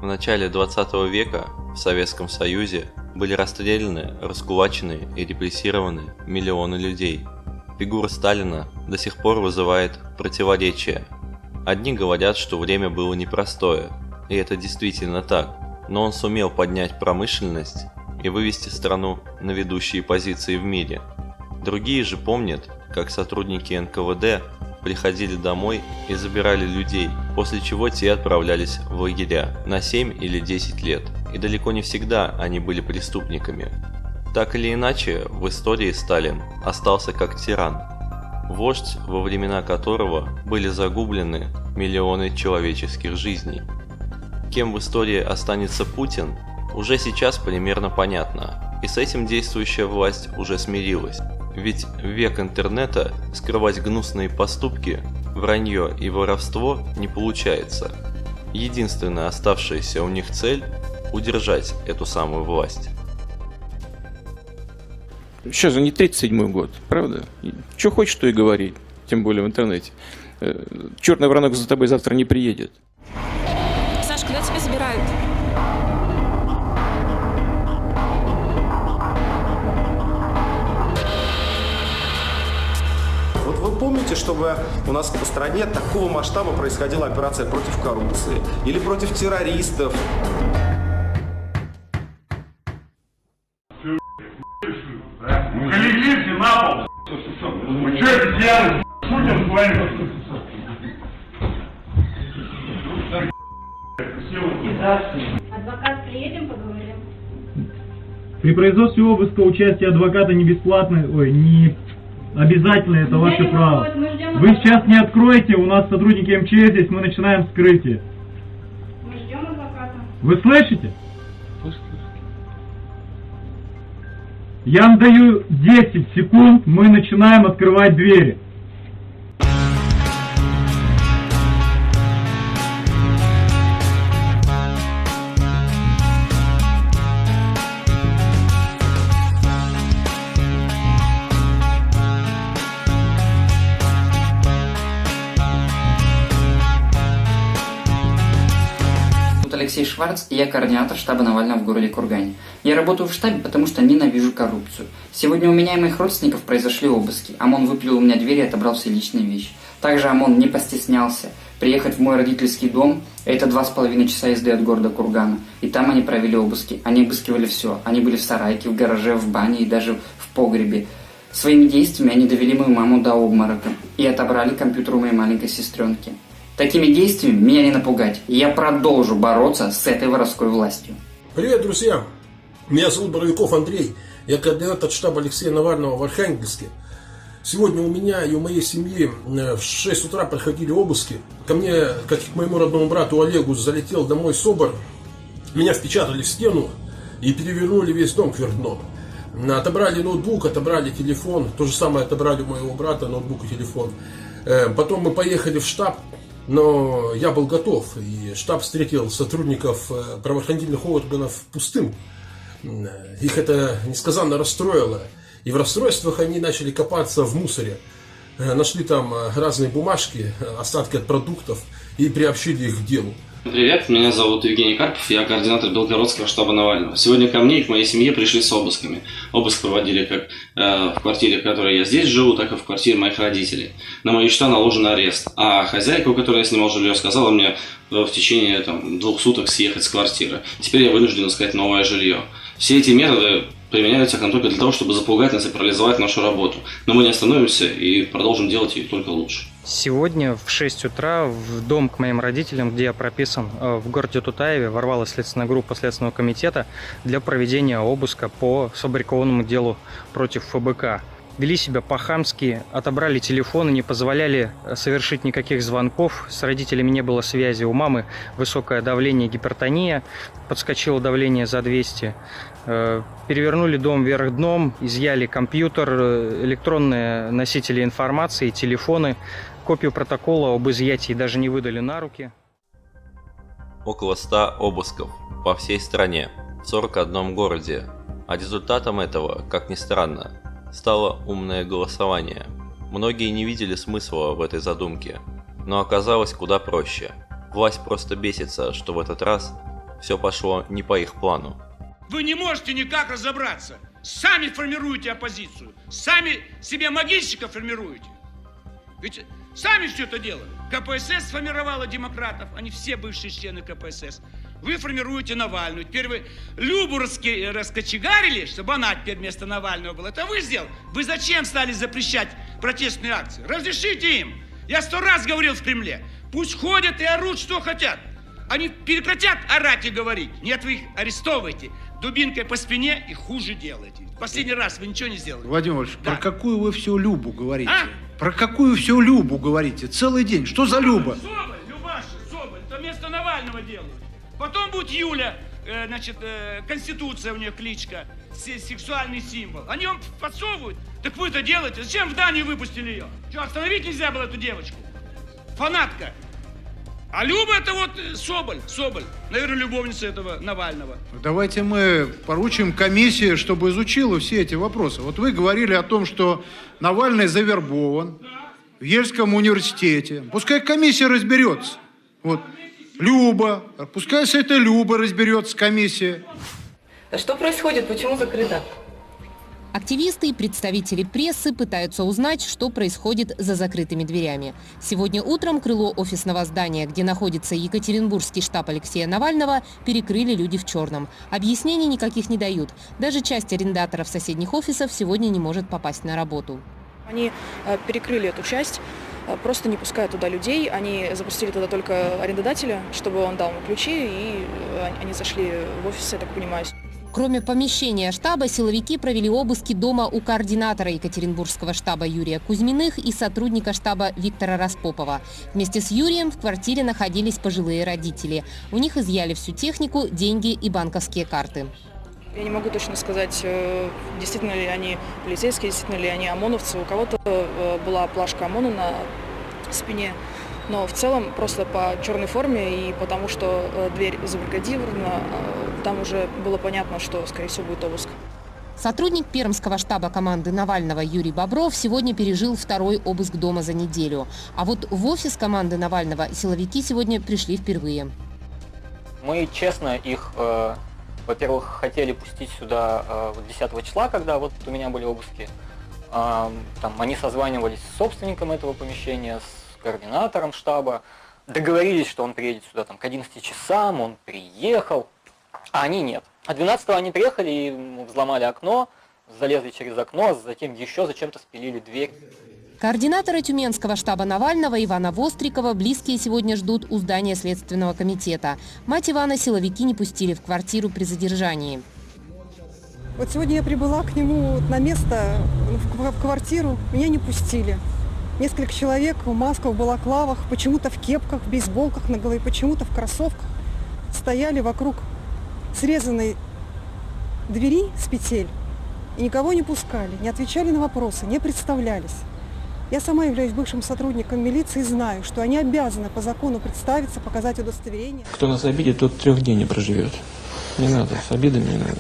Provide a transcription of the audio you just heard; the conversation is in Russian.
В начале 20 века в Советском Союзе были расстреляны, раскулачены и репрессированы миллионы людей. Фигура Сталина до сих пор вызывает противоречия. Одни говорят, что время было непростое, и это действительно так, но он сумел поднять промышленность и вывести страну на ведущие позиции в мире. Другие же помнят, как сотрудники НКВД приходили домой и забирали людей, после чего те отправлялись в лагеря на 7 или 10 лет, и далеко не всегда они были преступниками. Так или иначе, в истории Сталин остался как тиран, вождь, во времена которого были загублены миллионы человеческих жизней. Кем в истории останется Путин, уже сейчас примерно понятно, и с этим действующая власть уже смирилась. Ведь в век интернета скрывать гнусные поступки, вранье и воровство не получается. Единственная оставшаяся у них цель – удержать эту самую власть. Сейчас же не 37-й год, правда? Что хочешь, то и говори, тем более в интернете. Черный воронок за тобой завтра не приедет. Саш, когда тебя забирают? Вот вы помните, чтобы у нас по стране такого масштаба происходила операция против коррупции или против террористов? Легли на пол. Вы что это делаете? Шутим с вами. Адвокат, приедем, поговорим. При производстве обыска участие адвоката не бесплатно, не обязательно, это ваше право. Вы сейчас не откроете, у нас сотрудники МЧС здесь, мы начинаем вскрытие. Мы ждем адвоката. Вы слышите? Я вам даю 10 секунд, мы начинаем открывать двери. Алексей Шварц, и я координатор штаба Навального в городе Кургане. Я работаю в штабе, потому что ненавижу коррупцию. Сегодня у меня и моих родственников произошли обыски. ОМОН выпилил у меня двери и отобрал все личные вещи. Также ОМОН не постеснялся приехать в мой родительский дом, это 2,5 часа езды от города Кургана. И там они провели обыски. Они обыскивали все. Они были в сарайке, в гараже, в бане и даже в погребе. Своими действиями они довели мою маму до обморока и отобрали компьютер у моей маленькой сестренки. Такими действиями меня не напугать, и я продолжу бороться с этой воровской властью. Привет, друзья! Меня зовут Боровиков Андрей, я координатор штаба Алексея Навального в Архангельске. Сегодня у меня и у моей семьи в 6 утра проходили обыски. Ко мне, как и к моему родному брату Олегу, залетел домой СОБР. Меня впечатали в стену и перевернули весь дом кверх дном. Отобрали ноутбук, отобрали телефон, то же самое отобрали у моего брата, ноутбук и телефон. Потом мы поехали в штаб. Но я был готов, и штаб встретил сотрудников правоохранительных органов пустым. Их это несказанно расстроило. И в расстройствах они начали копаться в мусоре. Нашли там разные бумажки, остатки от продуктов и приобщили их к делу. Привет, меня зовут Евгений Карпов, я координатор Белгородского штаба Навального. Сегодня ко мне и к моей семье пришли с обысками. Обыск проводили как в квартире, в которой я здесь живу, так и в квартире моих родителей. На мои счета наложен арест, а хозяйка, у которой я снимал жилье, сказала мне в течение 2 суток съехать с квартиры. Теперь я вынужден искать новое жилье. Все эти методы применяются к нам только для того, чтобы запугать нас и парализовать нашу работу. Но мы не остановимся и продолжим делать ее только лучше. Сегодня в 6 утра в дом к моим родителям, где я прописан, в городе Тутаеве, ворвалась следственная группа Следственного комитета для проведения обыска по сфабрикованному делу против ФБК. Вели себя по-хамски, отобрали телефоны, не позволяли совершить никаких звонков. С родителями не было связи. У мамы высокое давление, гипертония. Подскочило давление за 200. Перевернули дом вверх дном, изъяли компьютер, электронные носители информации, телефоны. Копию протокола об изъятии даже не выдали на руки. Около 100 обысков по всей стране, в 41 городе. А результатом этого, как ни странно, стало умное голосование. Многие не видели смысла в этой задумке, но оказалось куда проще. Власть просто бесится, что в этот раз все пошло не по их плану. Вы не можете никак разобраться. Сами формируете оппозицию. Сами себе могильщиков формируете. Ведь сами все это делали. КПСС сформировала демократов. Они все бывшие члены КПСС. Вы формируете Навальную. Теперь вы Любу раскочегарили, чтобы она теперь вместо Навального была. Это вы сделали. Вы зачем стали запрещать протестные акции? Разрешите им. Я 100 раз говорил в Кремле. Пусть ходят и орут, что хотят. Они прекратят орать и говорить. Нет, вы их арестовываете. Дубинкой по спине и хуже делаете. Последний раз вы ничего не сделали. Владимир Владимирович, да. Про какую вы всю Любу говорите? Про какую всю Любу говорите? Целый день. Что за Люба? Соболь, Любаша, Соболь. Это вместо Навального делают. Потом будет Юля, Конституция у нее кличка, сексуальный символ. Они вам подсовывают. Так вы это делаете. Зачем в Данию выпустили ее? Что, остановить нельзя было эту девочку? Фанатка. А Люба это вот Соболь, наверное, любовница этого Навального. Давайте мы поручим комиссии, чтобы изучила все эти вопросы. Вот вы говорили о том, что Навальный завербован в Ельском университете. Пускай комиссия разберется. Вот. Люба, пускай с этой Любой разберется комиссия. А что происходит? Почему закрыто? Активисты и представители прессы пытаются узнать, что происходит за закрытыми дверями. Сегодня утром крыло офисного здания, где находится Екатеринбургский штаб Алексея Навального, перекрыли люди в черном. Объяснений никаких не дают. Даже часть арендаторов соседних офисов сегодня не может попасть на работу. Они перекрыли эту часть, просто не пускают туда людей. Они запустили туда только арендодателя, чтобы он дал им ключи, и они зашли в офис, я так понимаю. Кроме помещения штаба, силовики провели обыски дома у координатора Екатеринбургского штаба Юрия Кузьминых и сотрудника штаба Виктора Распопова. Вместе с Юрием в квартире находились пожилые родители. У них изъяли всю технику, деньги и банковские карты. Я не могу точно сказать, действительно ли они полицейские, действительно ли они ОМОНовцы. У кого-то была плашка ОМОНа на спине. Но в целом просто по черной форме и потому, что дверь забаррикадирована, там уже было понятно, что, скорее всего, будет обыск. Сотрудник пермского штаба команды Навального Юрий Бобров сегодня пережил второй обыск дома за неделю. А вот в офис команды Навального силовики сегодня пришли впервые. Мы честно их, во-первых, хотели пустить сюда 10 числа, когда вот у меня были обыски. Там они созванивались с собственником этого помещения, с координатором штаба, договорились, что он приедет сюда к 11 часам, он приехал, а они нет. А 12-го они приехали и взломали окно, залезли через окно, затем еще зачем-то спилили дверь. Координатора Тюменского штаба Навального Ивана Вострикова близкие сегодня ждут у здания Следственного комитета. Мать Ивана силовики не пустили в квартиру при задержании. Вот сегодня я прибыла к нему на место, в квартиру, меня не пустили. Несколько человек в масках, в балаклавах, почему-то в кепках, в бейсболках на голове, почему-то в кроссовках стояли вокруг срезанной двери с петель и никого не пускали, не отвечали на вопросы, не представлялись. Я сама являюсь бывшим сотрудником милиции и знаю, что они обязаны по закону представиться, показать удостоверение. Кто нас обидит, тот 3 дней не проживет. Не надо, с обидами не надо.